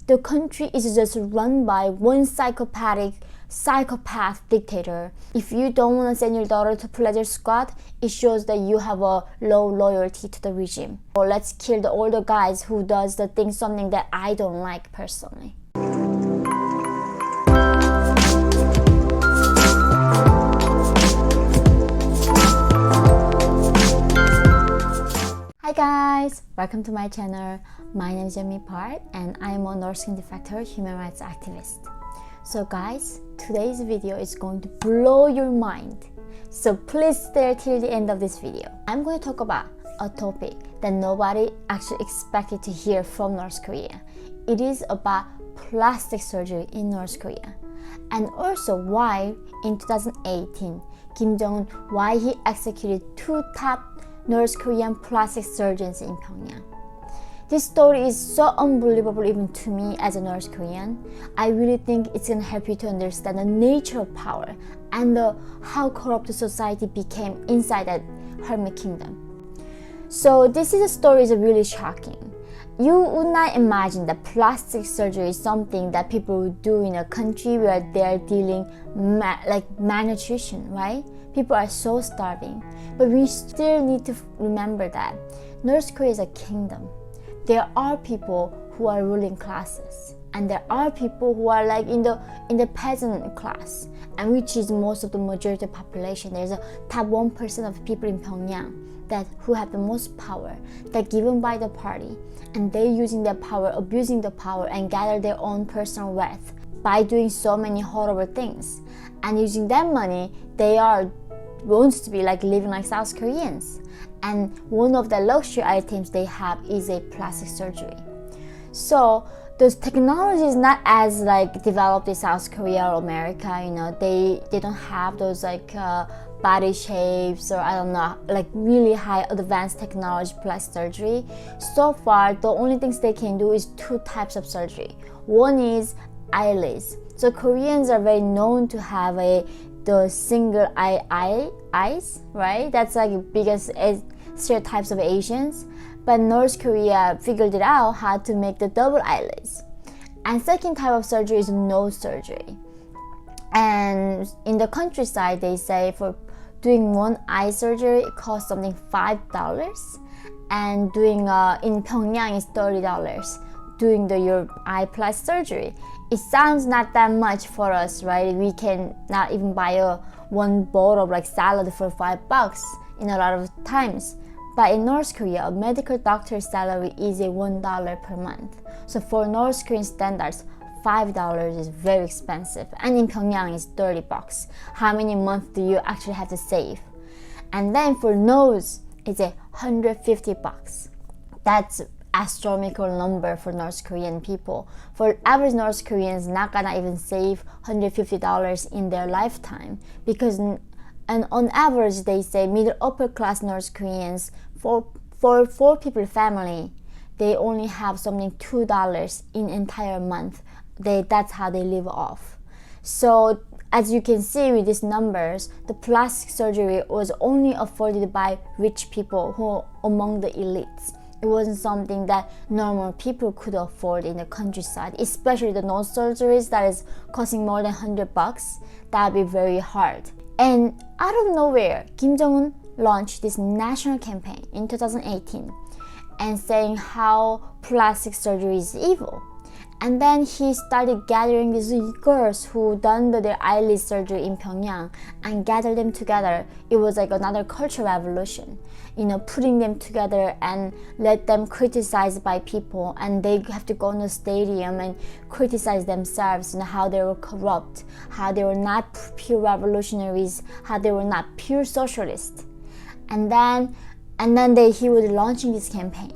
the country is just run by one psychopath dictator. If you don't want to send your daughter to pleasure squad, it shows that you have a low loyalty to the regime. Or let's kill the older guys who does the thing, something that I don't like personally. Hi guys, welcome to my channel. My name is Yeonmi Park and I'm a nursing defector human rights activist. So guys, today's video is going to blow your mind. So please stay till the end of this video. I'm going to talk about a topic that nobody actually expected to hear from North Korea. It is about plastic surgery in North Korea. And also why in 2018, Kim Jong-Un, why he executed 2 top North Korean plastic surgeons in Pyongyang. This story is so unbelievable even to me as a North Korean. I really think it's going to help you to understand the nature of power and how corrupt the society became inside that hermit kingdom. So this is a story is really shocking. You would not imagine that plastic surgery is something that people would do in a country where they're dealing like malnutrition, right? People are so starving. But we still need to remember that North Korea is a kingdom. There are people who are ruling classes, and there are people who are like in the peasant class, and which is most of the majority of population. There's a top 1% of people in Pyongyang who have the most power, that given by the party, and they using their power, abusing the power, and gather their own personal wealth by doing so many horrible things. And using that money, they wants to be like living like South Koreans. And one of the luxury items they have is a plastic surgery. So those technology is not as like developed in South Korea or America. You know, they don't have those like body shapes or I don't know, like really high advanced technology plastic surgery. So far, the only things they can do is 2 types of surgery. One is eyelids. So Koreans are very known to have the single eyes, right? That's like the biggest stereotypes of Asians. But North Korea figured it out how to make the double eyelids. And second type of surgery is nose surgery. And in the countryside, they say for doing one eye surgery, it costs something $5. And doing in Pyongyang is $30. Doing your eye plastic surgery. It sounds not that much for us, right? We can not even buy one bowl of like salad for $5 in a lot of times. But in North Korea, a medical doctor's salary is $1 per month. So for North Korean standards, $5 is very expensive. And in Pyongyang, it's $30. How many months do you actually have to save? And then for nose, it's $150. That's astronomical number for North Korean people. For average North Koreans, not gonna even save $150 in their lifetime, because and on average they say middle upper class North Koreans for 4 people family, they only have something $2 in entire month. That's how they live off. So as you can see with these numbers, the plastic surgery was only afforded by rich people who among the elites. It wasn't something that normal people could afford in the countryside, especially the nose surgeries that is costing more than $100. That would be very hard. And out of nowhere, Kim Jong-Un launched this national campaign in 2018 and saying how plastic surgery is evil. And then he started gathering these girls who done their eyelid surgery in Pyongyang and gathered them together. It was like another cultural revolution, you know, putting them together and let them criticized by people, and they have to go in the stadium and criticize themselves and how they were corrupt, how they were not pure revolutionaries, how they were not pure socialists. And then he was launching this campaign.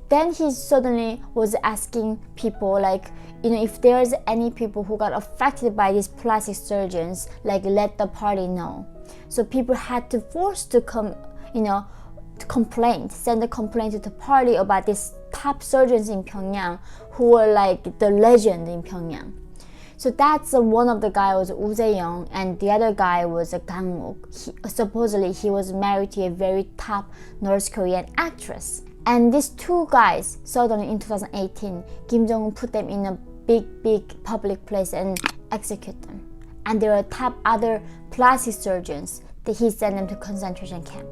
Then he suddenly was asking people, like, you know, if there's any people who got affected by these plastic surgeons, like, let the party know. So people had to force to come, you know, to send a complaint to the party about these top surgeons in Pyongyang who were like the legend in Pyongyang. So that's one of the guy was Woo Jae-young, and the other guy was Kang Wook. Supposedly he was married to a very top North Korean actress. And these two guys, suddenly in 2018, Kim Jong-un put them in a big public place and execute them. And there are top other plastic surgeons that he sent them to concentration camp.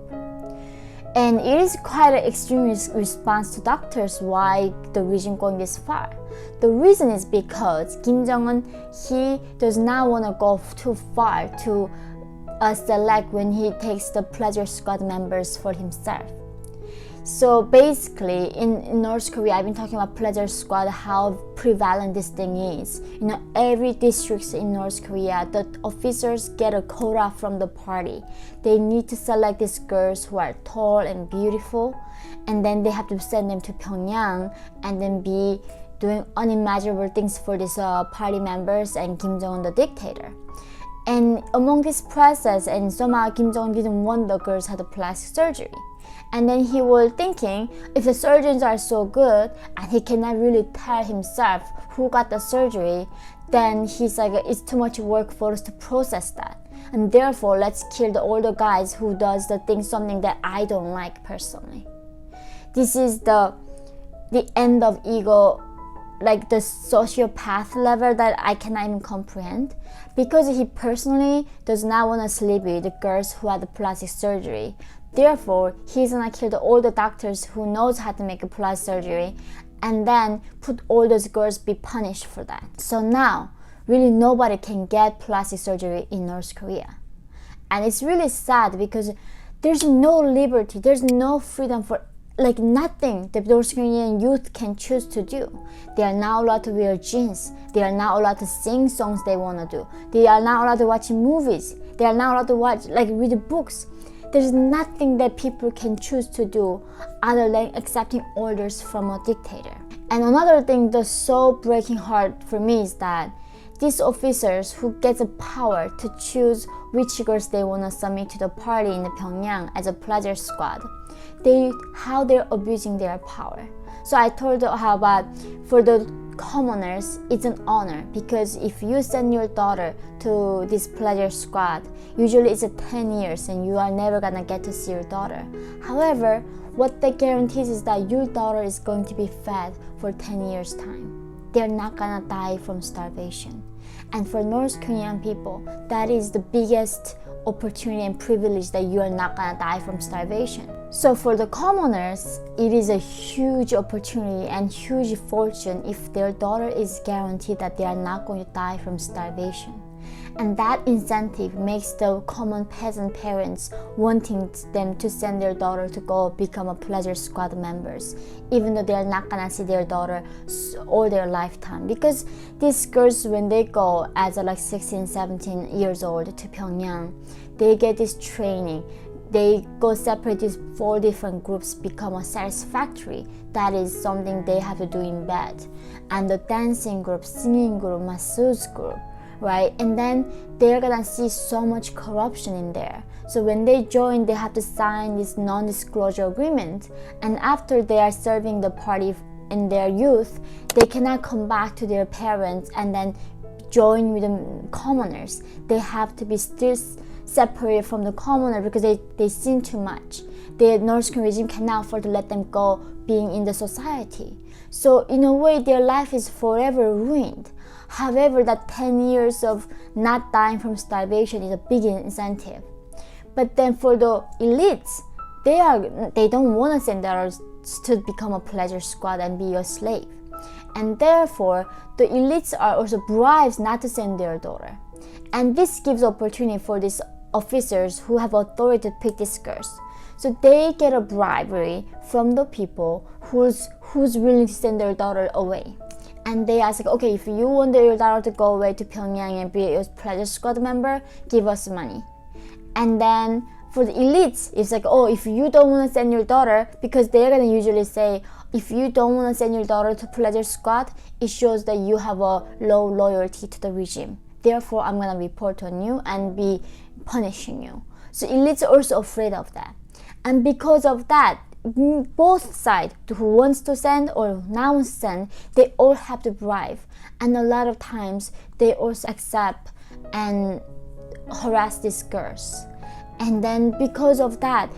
And it is quite an extreme response to doctors why the regime going this far. The reason is because Kim Jong-un, he does not want to go too far to select when he takes the pleasure squad members for himself. So basically, in North Korea, I've been talking about pleasure squad, how prevalent this thing is. You know, every district in North Korea, the officers get a quota from the party. They need to select these girls who are tall and beautiful, and then they have to send them to Pyongyang and then be doing unimaginable things for these party members and Kim Jong-un, the dictator. And among this process, and somehow Kim Jong-un didn't want the girls to have the plastic surgery. And then he was thinking, if the surgeons are so good and he cannot really tell himself who got the surgery, then he's like, it's too much work for us to process that. And therefore, let's kill the older guys who does the thing, something that I don't like personally. This is the end of ego, like the sociopath level that I cannot even comprehend, because he personally does not want to sleep with the girls who had the plastic surgery. Therefore, he's gonna kill all the doctors who knows how to make a plastic surgery, and then put all those girls be punished for that. So now, really nobody can get plastic surgery in North Korea. And it's really sad because there's no liberty, there's no freedom for nothing the North Korean youth can choose to do. They are not allowed to wear jeans. They are not allowed to sing songs they want to do. They are not allowed to watch movies. They are not allowed to read books. There's nothing that people can choose to do other than accepting orders from a dictator. And another thing that's so breaking heart for me is that these officers who get the power to choose which girls they want to submit to the party in the Pyongyang as a pleasure squad, how they're abusing their power. So I told her how about for the commoners, it's an honor, because if you send your daughter to this pleasure squad, usually it's 10 years and you are never gonna get to see your daughter. However, what that guarantees is that your daughter is going to be fed for 10 years time. They're not gonna die from starvation. And for North Korean people, that is the biggest opportunity and privilege that you are not gonna die from starvation. So for the commoners, it is a huge opportunity and huge fortune if their daughter is guaranteed that they are not going to die from starvation. And that incentive makes the common peasant parents wanting them to send their daughter to go become a pleasure squad members, even though they are not gonna see their daughter all their lifetime. Because these girls, when they go as 16, 17 years old to Pyongyang, they get this training. They go separate these 4 different groups, become a satisfactory. That is something they have to do in bed. And the dancing group, singing group, masseuse group, right? And then they're gonna see so much corruption in there. So when they join, they have to sign this non-disclosure agreement. And after they are serving the party in their youth, they cannot come back to their parents and then join with the commoners. They have to be still separated from the commoner because they sin too much. The North Korean regime cannot afford to let them go being in the society. So in a way, their life is forever ruined. However, that 10 years of not dying from starvation is a big incentive. But then for the elites, they don't want to send their daughters to become a pleasure squad and be a slave. And therefore, the elites are also bribed not to send their daughter. And this gives opportunity for these officers who have authority to pick these girls. So they get a bribery from the people who's willing to send their daughter away. And they ask, okay, if you want your daughter to go away to Pyongyang and be a pleasure squad member, give us money. And then for the elites, it's like, oh, if you don't want to send your daughter, because they're going to usually say, if you don't want to send your daughter to pleasure squad, it shows that you have a low loyalty to the regime. Therefore, I'm going to report on you and be punishing you. So elites are also afraid of that. And because of that, both sides, who wants to send or not wants to send, they all have to bribe. And a lot of times, they also accept and harass these girls. And then because of that,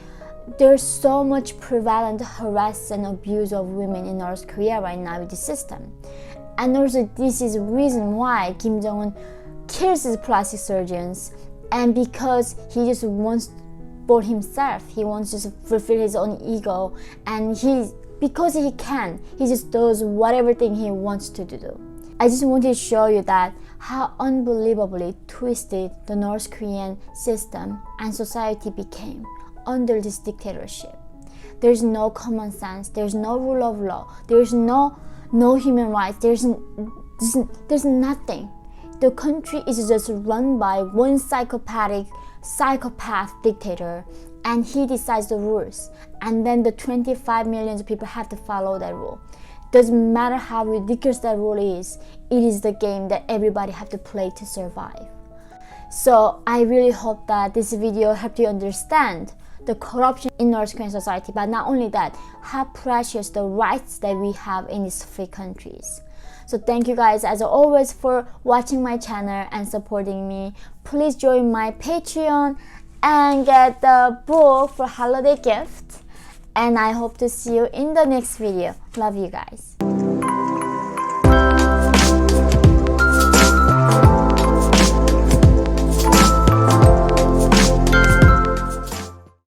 there's so much prevalent harassment and abuse of women in North Korea right now with the system. And also this is the reason why Kim Jong-un kills his plastic surgeons, and because he just wants for himself, he wants to fulfill his own ego, and because he can, he just does whatever thing he wants to do. I just wanted to show you that how unbelievably twisted the North Korean system and society became under this dictatorship. There's no common sense, there's no rule of law, there's no human rights, there's nothing. The country is just run by one psychopath dictator, and he decides the rules, and then the 25 million people have to follow that rule. Doesn't matter how ridiculous that rule is, it is the game that everybody have to play to survive. So I really hope that this video helped you understand the corruption in North Korean society, but not only that, how precious the rights that we have in these free countries. So thank you guys as always for watching my channel and supporting me. Please join my Patreon and get the book for holiday gift. And I hope to see you in the next video. Love you guys.